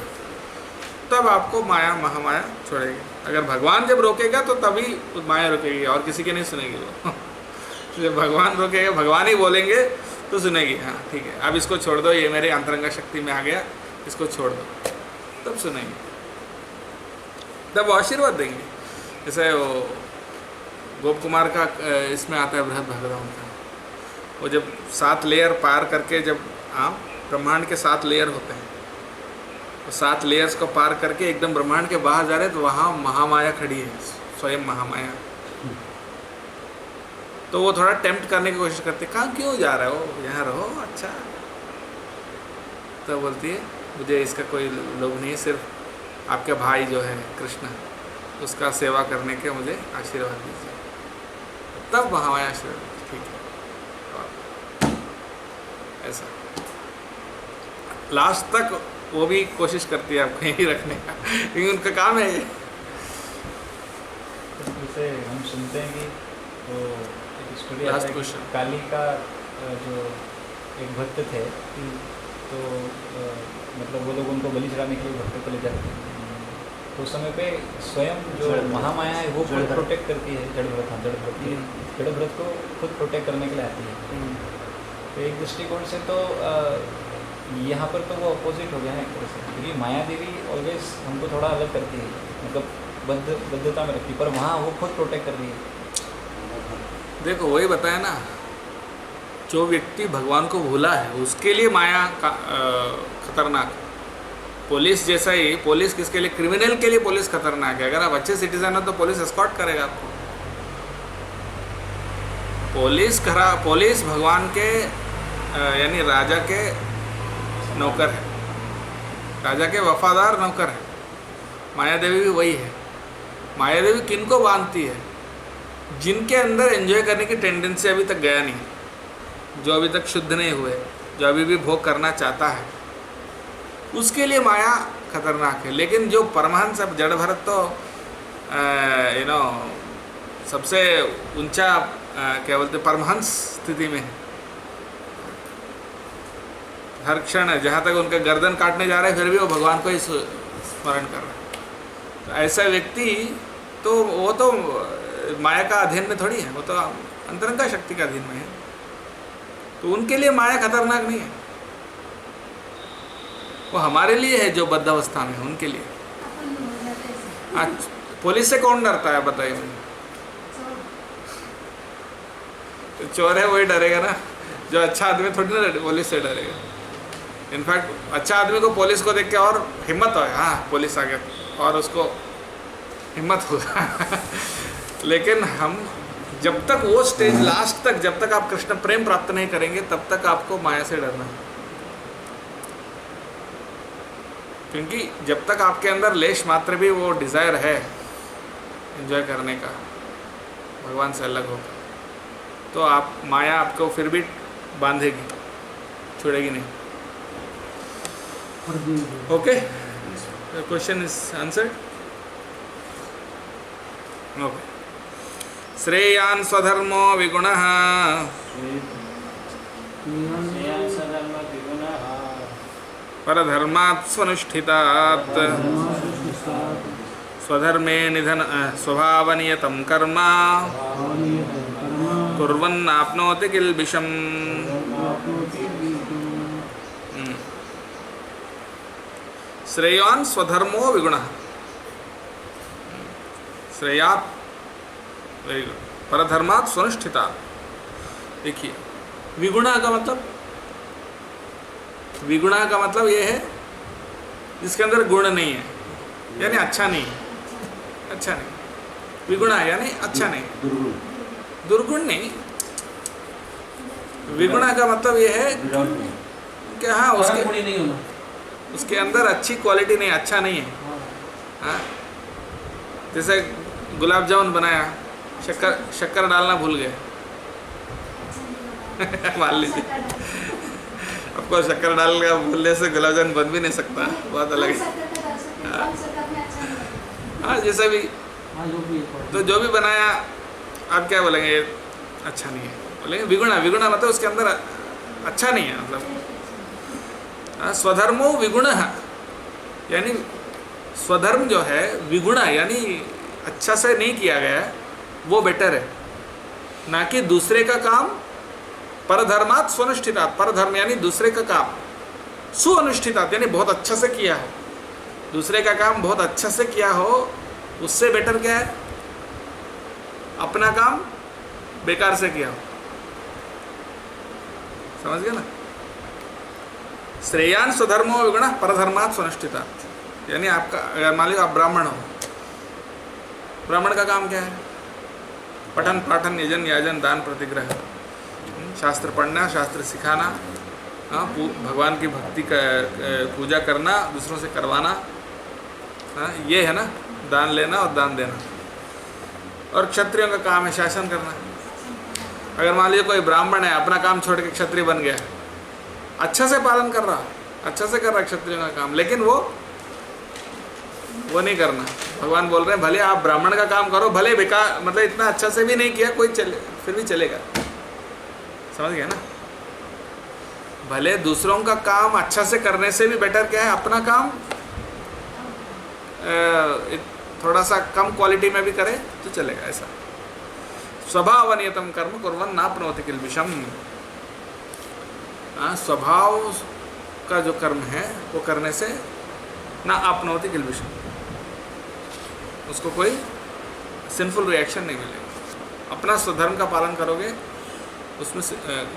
तब आपको माया महामाया छोड़ेगी। अगर भगवान जब रोकेगा तो तभी माया रुकेगी, और किसी के नहीं सुनेगी वो। जब भगवान रोकेगा, भगवान ही बोलेंगे तो सुनेगी। हाँ ठीक है, अब इसको छोड़ दो, ये मेरे अंतरंगा शक्ति में आ गया, इसको छोड़ दो, तब सुनेंगे, तब वो आशीर्वाद देंगे। जैसे वो गोप कुमार का इसमें आता है बृहद भागवतम का, वो जब 7 लेयर पार करके, जब ब्रह्मांड के 7 लेयर होते हैं, तो 7 लेयर्स को पार करके एकदम ब्रह्मांड के बाहर जा रहे हैं, तो वहाँ महामाया खड़ी है, स्वयं महामाया। तो वो थोड़ा टेम्प्ट करने की कोशिश करते, कहाँ क्यों जा रहे हो, यहाँ रहो, अच्छा। तो बोलती है मुझे इसका कोई लोभ नहीं, सिर्फ आपके भाई जो है कृष्ण, उसका सेवा करने के मुझे आशीर्वाद दीजिए। तब महामाया आशीर्वाद, ठीक है। ऐसा लास्ट तक वो भी कोशिश करती है आपको यहीं रखने का, क्योंकि उनका काम है ये। जैसे हम सुनते हैं कि वो एक स्टोरी Last आता है कि question. काली का जो एक भक्त थे, तो मतलब वो लोग उनको बलि चढ़ाने के लिए भक्त को ले जाते हैं। तो उस समय पे स्वयं जो महामाया है वो खुद प्रोटेक्ट करती है, जड़ भरत को खुद प्रोटेक्ट करने के लिए आती है। तो एक दृष्टिकोण से तो यहाँ पर तो वो अपोजिट हो गया है एक तरह से, क्योंकि माया देवी ऑलवेज हमको थोड़ा अलग करती है, मतलब बद्धता में रखती है, पर वहाँ वो खुद प्रोटेक्ट कर रही है। देखो वही बताया ना, जो व्यक्ति भगवान को भूला है उसके लिए माया का खतरनाक है। पुलिस जैसा ही, पुलिस किसके लिए? क्रिमिनल के लिए पुलिस खतरनाक है। अगर आप अच्छे सिटीजन हो तो पुलिस एस्कॉर्ट करेगा आपको। पुलिस भगवान के यानी राजा के नौकर है, राजा के वफादार नौकर है। माया देवी भी वही है। माया देवी किनको बांधती है? जिनके अंदर एंजॉय करने की टेंडेंसी अभी तक गया नहीं, जो अभी तक शुद्ध नहीं हुए, जो अभी भी भोग करना चाहता है, उसके लिए माया खतरनाक है। लेकिन जो परमहंस, अब जड़ भरत तो सबसे ऊंचा क्या बोलते परमहंस स्थिति में है। हर क्षण जहाँ तक उनका गर्दन काटने जा रहे हैं, फिर भी वो भगवान को ही स्मरण कर रहे हैं। तो ऐसा व्यक्ति तो वो तो माया का अधीन में थोड़ी है, वो तो अंतरंगा शक्ति का अधीन में है। तो उनके लिए माया खतरनाक नहीं है, वो हमारे लिए है जो बद्ध अवस्था में है, उनके लिए। अपन हो जाते हैं। आज पुलिस से कौन डरता है बताइए मुझे? तो चोर है वही डरेगा ना, जो अच्छा आदमी थोड़ी ना पुलिस से डरेगा। इनफैक्ट अच्छा आदमी को पुलिस को देख के और हिम्मत हो, हाँ पुलिस आ गया, और उसको हिम्मत होगा। लेकिन हम जब तक वो स्टेज लास्ट तक, जब तक आप कृष्ण प्रेम प्राप्त नहीं करेंगे, तब तक आपको माया से डरना है। क्योंकि जब तक आपके अंदर लेश मात्र भी वो डिज़ायर है एंजॉय करने का भगवान से अलग होकर, तो आप माया आपको फिर भी बांधेगी, छोड़ेगी नहीं। Okay, question is answered. Okay, श्रेयान् स्वधर्मो विगुणः परधर्मात् स्वनुष्ठितात् स्वधर्मे निधन स्वभावनियतं कर्म कुर्वन्नाप्नोति किल्बिषम्। श्रेयान् स्वधर्मो विगुणः, श्रेयात् वेरी गुड, परधर्मात् स्वनुष्ठितात्। देखिए विगुणा का मतलब, विगुणा का मतलब ये है जिसके अंदर गुण नहीं है, यानी अच्छा नहीं है, अच्छा नहीं। विगुणा यानी अच्छा नहीं, दुर्गुण नहीं। विगुणा का मतलब ये है कि हाँ परागुणी नहीं होना। उसके अंदर अच्छी क्वालिटी नहीं, अच्छा नहीं है। हाँ, जैसे गुलाब जामुन बनाया, शक्कर डालना भूल गए, मान लीजिए आपको शक्कर डाल के बोलने से गुलाब जामुन बन भी नहीं सकता, बहुत अलग है। हाँ जैसा भी, हाँ जो भी है। तो जो भी बनाया आप क्या बोलेंगे, अच्छा नहीं है, बोलेंगे विगुणा। विगुणा मतलब उसके अंदर अच्छा नहीं है, मतलब स्वधर्मो विगुण है, यानी स्वधर्म जो है विगुणा यानी अच्छा से नहीं किया गया है, वो बेटर है, ना कि दूसरे का काम परधर्मात् स्वनुष्ठितात्। परधर्म यानी दूसरे का काम, सुअनुष्ठितात् यानी बहुत अच्छा से किया हो, दूसरे का काम बहुत अच्छा से किया हो, उससे बेटर क्या है, अपना काम बेकार से किया हो। समझ गए ना? श्रेयान स्वधर्मो विगुण परधर्मात् स्वनुष्ठितात्, यानी आपका अगर मान लीजिए आप ब्राह्मण हो, ब्राह्मण का काम क्या है, पठन पाठन यजन याजन दान प्रतिग्रह, शास्त्र पढ़ना, शास्त्र सिखाना, हाँ भगवान की भक्ति का पूजा करना, दूसरों से करवाना, हाँ ये है ना, दान लेना और दान देना। और क्षत्रियों का काम है शासन करना। अगर मान लीजिए कोई ब्राह्मण है, अपना काम छोड़ के क्षत्रिय बन गया, अच्छा से पालन कर रहा, अच्छा से कर रहा क्षत्रियों का काम, लेकिन वो नहीं करना। भगवान बोल रहे हैं भले आप ब्राह्मण का काम करो, भले बेकार, मतलब इतना अच्छा से भी नहीं किया कोई चले, फिर भी चलेगा। समझ गया ना? भले दूसरों का काम अच्छा से करने से भी बेटर क्या है, अपना काम थोड़ा सा कम क्वालिटी में भी करे तो चलेगा। ऐसा स्वभावनियतम कर्म कुर्वन् नाप्नोति किल्बिषम्। स्वभाव का जो कर्म है वो करने से ना आपनोति किल्बिषम्, उसको कोई सिंफुल रिएक्शन नहीं मिलेगा। अपना स्वधर्म का पालन करोगे उसमें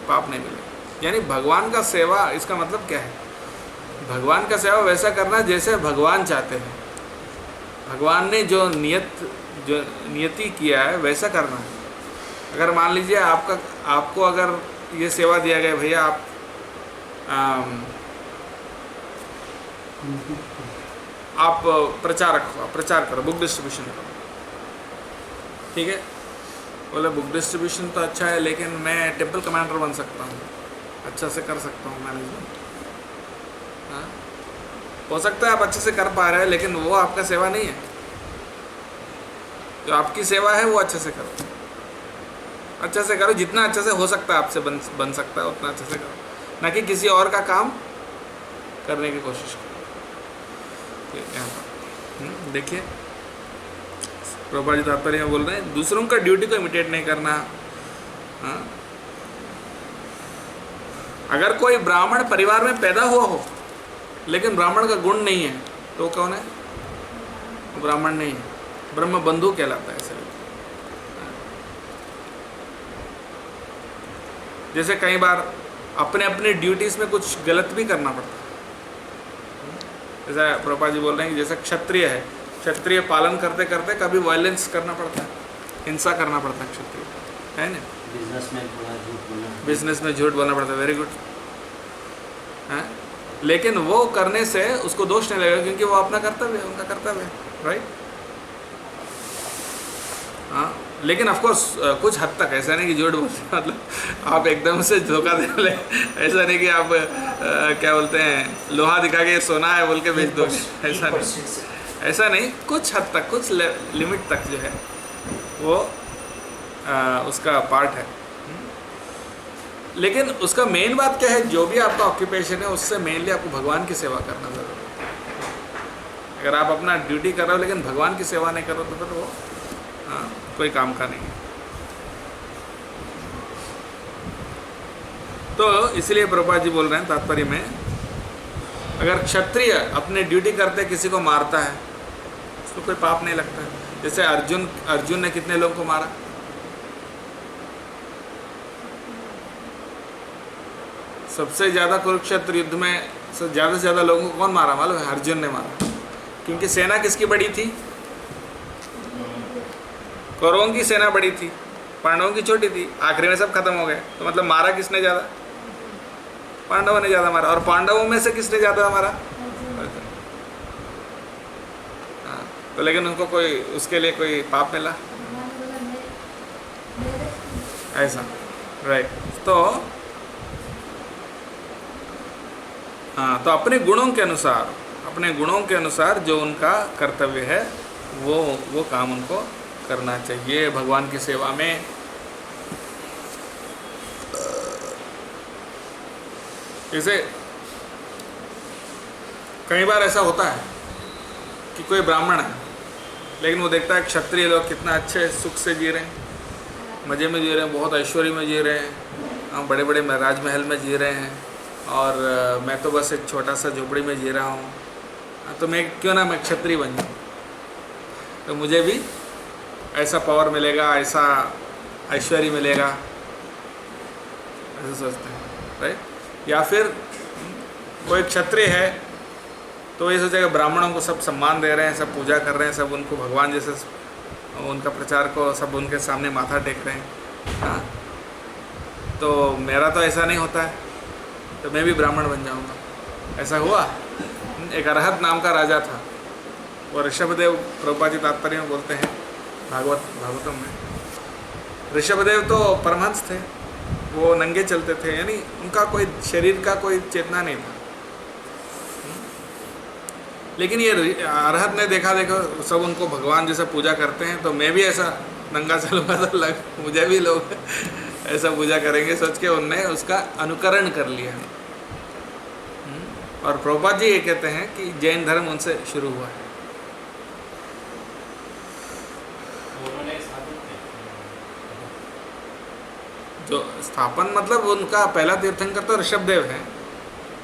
पाप नहीं मिलेगा। यानी भगवान का सेवा, इसका मतलब क्या है, भगवान का सेवा वैसा करना जैसे भगवान चाहते हैं, भगवान ने जो नियति किया है वैसा करना है। अगर मान लीजिए आपको अगर ये सेवा दिया गया, भैया आप प्रचार करो, बुक डिस्ट्रीब्यूशन करो, ठीक है, बोले बुक डिस्ट्रीब्यूशन तो अच्छा है, लेकिन मैं टेम्पल कमांडर बन सकता हूँ, अच्छा से कर सकता हूँ मैनेजमेंट। हाँ हो सकता है आप अच्छे से कर पा रहे हैं, लेकिन वो आपका सेवा नहीं है। जो आपकी सेवा है वो अच्छे से करो, अच्छे से करो, जितना अच्छे से हो सकता है आपसे बन सकता है उतना अच्छे से करो, ना कि किसी और का काम करने की कोशिश करो। यहाँ पर देखिए प्रभुपाद जी तात्पर्य में बोल रहे हैं, दूसरों का ड्यूटी को इमिटेट नहीं करना। हाँ? अगर कोई ब्राह्मण परिवार में पैदा हुआ हो लेकिन ब्राह्मण का गुण नहीं है तो कौन है, ब्राह्मण नहीं है, ब्रह्म बंधु कहलाता है। ऐसे जैसे कई बार अपने अपने ड्यूटीज में कुछ गलत भी करना पड़ता है। जैसा प्रभुपाद जी बोल रहे हैं कि जैसे क्षत्रिय है, क्षत्रिय पालन करते करते कभी वायलेंस करना पड़ता है, हिंसा करना पड़ता है, क्षत्रिय है ना। बिजनेस में झूठ बोलना पड़ता है, वेरी गुड है, लेकिन वो करने से उसको दोष नहीं लगेगा, क्योंकि वो अपना कर्तव्य है, उनका कर्तव्य है, राइट। हाँ लेकिन ऑफ कोर्स कुछ हद तक, ऐसा नहीं कि झूठ बोलते मतलब आप एकदम से धोखा दे ले, ऐसा नहीं कि आप क्या बोलते हैं लोहा दिखा के सोना है बोल के बेच दो, ऐसा नहीं, कुछ हद तक, कुछ लिमिट तक जो है वो उसका पार्ट है। लेकिन उसका मेन बात क्या है, जो भी आपका ऑक्यूपेशन है उससे मेनली आपको भगवान की सेवा करना ज़रूरी है। अगर आप अपना ड्यूटी कर रहे हो लेकिन भगवान की सेवा नहीं करो तो फिर वो कोई काम का नहीं है। तो इसलिए प्रभुपाद जी बोल रहे हैं तात्पर्य में, अगर क्षत्रिय अपने ड्यूटी करते किसी को मारता है उसको कोई पाप नहीं लगता है। जैसे अर्जुन ने कितने लोगों को मारा, सबसे ज़्यादा कुरुक्षेत्र युद्ध में ज़्यादा से ज़्यादा लोगों को कौन मारा मालूम है, अर्जुन ने मारा। क्योंकि सेना किसकी बड़ी थी, कौरवों की सेना बड़ी थी, पांडवों की छोटी थी, आखिरी में सब खत्म हो गए। तो मतलब मारा किसने ज़्यादा, पांडवों ने ज़्यादा मारा। और पांडवों में से किसने ज़्यादा मारा, हाँ, तो लेकिन उनको कोई उसके लिए कोई पाप मिला ऐसा, राइट। तो हाँ, तो अपने गुणों के अनुसार जो उनका कर्तव्य है वो काम उनको करना चाहिए भगवान की सेवा में। जैसे कई बार ऐसा होता है कि कोई ब्राह्मण है, लेकिन वो देखता है क्षत्रिय लोग कितना अच्छे सुख से जी रहे हैं, मज़े में जी रहे हैं, बहुत ऐश्वर्य में जी रहे हैं, हम बड़े बड़े राजमहल में जी रहे हैं, और मैं तो बस एक छोटा सा झोपड़ी में जी रहा हूँ, तो मैं क्यों ना मैं क्षत्रिय बन जाऊँ, तो मुझे भी ऐसा पावर मिलेगा, ऐसा ऐश्वर्य मिलेगा, ऐसा सोचते हैं, राइट। या फिर कोई क्षत्रिय है तो ये सोचेगा ब्राह्मणों को सब सम्मान दे रहे हैं, सब पूजा कर रहे हैं, सब उनको भगवान जैसे उनका प्रचार को सब उनके सामने माथा टेक रहे हैं, हाँ, तो मेरा तो ऐसा नहीं होता है, तो मैं भी ब्राह्मण बन जाऊंगा। ऐसा हुआ। एक अरहत नाम का राजा था, वो ऋषभदेव, प्रभुपाद जी तात्पर्य में बोलते हैं भागवतम में, ऋषभदेव तो परमहंस थे, वो नंगे चलते थे, यानी उनका कोई शरीर का कोई चेतना नहीं था, लेकिन ये अरहत ने देखा, देखो सब उनको भगवान जैसे पूजा करते हैं, तो मैं भी ऐसा नंगा चलूँगा तो मुझे भी लोग ऐसा पूजा करेंगे, सोच के उनने उसका अनुकरण कर लिया। और प्रभुपाद जी ये कहते हैं कि जैन धर्म उनसे शुरू हुआ है। जो स्थापन मतलब उनका पहला तीर्थंकर तो ऋषभदेव है,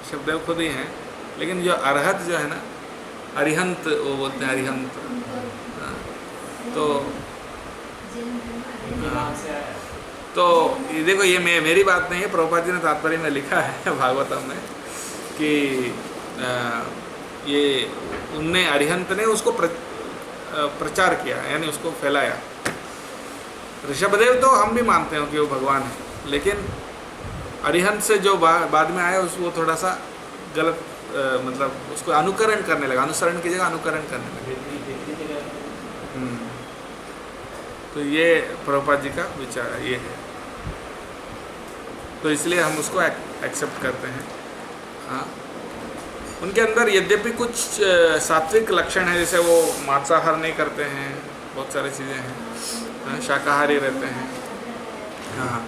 ऋषभदेव खुद ही हैं, लेकिन जो अरहत जो है ना, अरिहंत वो बोलते हैं, अरिहंत, तो तो ये देखो, ये मेरी बात नहीं है, प्रभुपाद जी ने तात्पर्य में लिखा है भागवतम में कि ये उनने अरिहंत ने उसको प्रचार किया, यानी उसको फैलाया। ऋषभदेव तो हम भी मानते हैं कि वो भगवान है, लेकिन अरिहंत से जो बाद में आया वो थोड़ा सा गलत, मतलब उसको अनुकरण करने लगा, अनुसरण की जगह अनुकरण करने लगा। तो ये प्रभुपाद जी का विचार है, ये है, तो इसलिए हम उसको एक्सेप्ट करते हैं। हाँ, उनके अंदर यद्यपि कुछ सात्विक लक्षण है, जैसे वो मांसाहार नहीं करते हैं, बहुत सारी चीज़ें हैं, शाकाहारी रहते हैं, हाँ,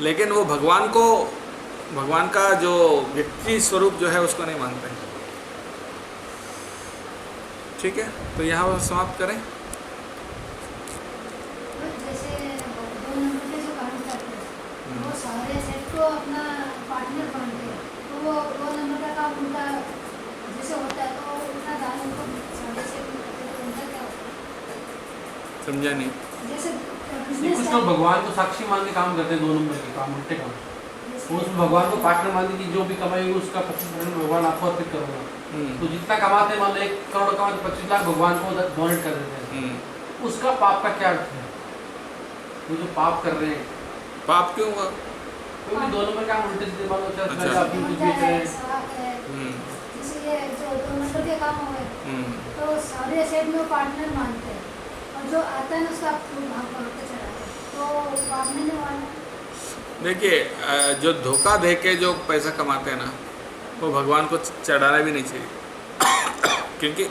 लेकिन वो भगवान का जो व्यक्ति स्वरूप जो है उसको नहीं मानते हैं। ठीक है, तो यहाँ समाप्त करें। जैसे 2 नंबर के जो काम करते हैं वो सारे सेट को अपना पार्टनर मानते हैं, तो वो 2 नंबर का काम उनका जैसे होता है, तो उनका दान उनको सारे सेट में करते हैं, तो उनका क्या होता है? समझा नहीं। जैसे कुछ लोग भगवान को साक्षी मान के काम करते हैं, 2 नंबर के काम, उल्टे काम, उसमें भगवान को पार्टनर मान के जो भी कमाएंगे उसका 25% भगवान आपको अर्पित करूँगा, तो जितना कमाते हैं, मान लो 1 करोड़ कमाते 25 लाख भगवान को डोनेट कर देते हैं, उसका पाप का क्या अर्थ है? वो जो पाप कर रहे हैं, पाप क्यों हुआ? क्योंकि 2 नंबर का उल्टे सीधे मान लो अच्छा। अपनी कुछ बेच रहे हैं, जैसे ये जो 2 नंबर के काम हो गए, तो सारे सेट में पार्टनर मानते हैं, और जो आता है ना उसका भाग करके चढ़ाते हैं, तो पार्टनर नहीं मानते। देखिए, जो धोखा दे के जो पैसा कमाते हैं ना, वो भगवान को चढ़ाना भी नहीं चाहिए, क्योंकि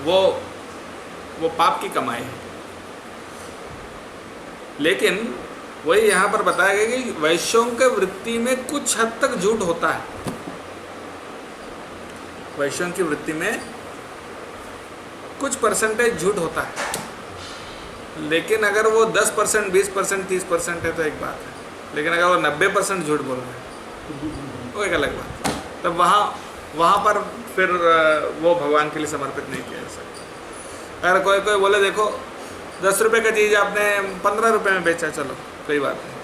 वो पाप की कमाई है। लेकिन वही यहाँ पर बताया गया कि वैश्यों के वृत्ति में कुछ हद तक झूठ होता है, वैश्यों की वृत्ति में कुछ परसेंटेज झूठ होता है, लेकिन अगर वो 10%, 20%, 30% है तो एक बात है, लेकिन अगर वो 90% झूठ बोल रहे हैं वो एक अलग बात है। तब वहाँ पर फिर वो भगवान के लिए समर्पित नहीं किया जा सकता। अगर कोई बोले देखो 10 रुपये का चीज़ आपने 15 रुपये में बेचा, चलो कोई बात नहीं,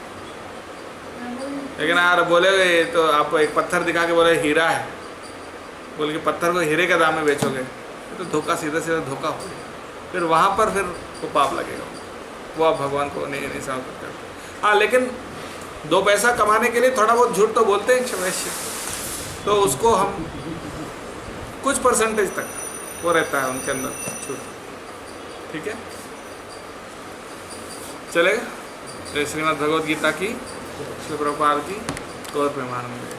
लेकिन यार बोले तो आप एक पत्थर दिखा के बोले हीरा है, बोल के पत्थर को हीरे के दाम में बेचोगे, तो धोखा, सीधा सीधा धोखा हो गया, फिर वहाँ पर फिर वो पाप लगेगा, वो आप भगवान को नहीं समर्पित करते। हाँ, लेकिन 2 पैसा कमाने के लिए थोड़ा बहुत झूठ तो बोलते हैं वैश्य, तो उसको हम कुछ परसेंटेज तक वो रहता है उनके अंदर झूठ। ठीक है, चलेगा। तो श्रीमद् भगवद गीता की, श्री प्रभुपाद की गौर प्रेमानंद।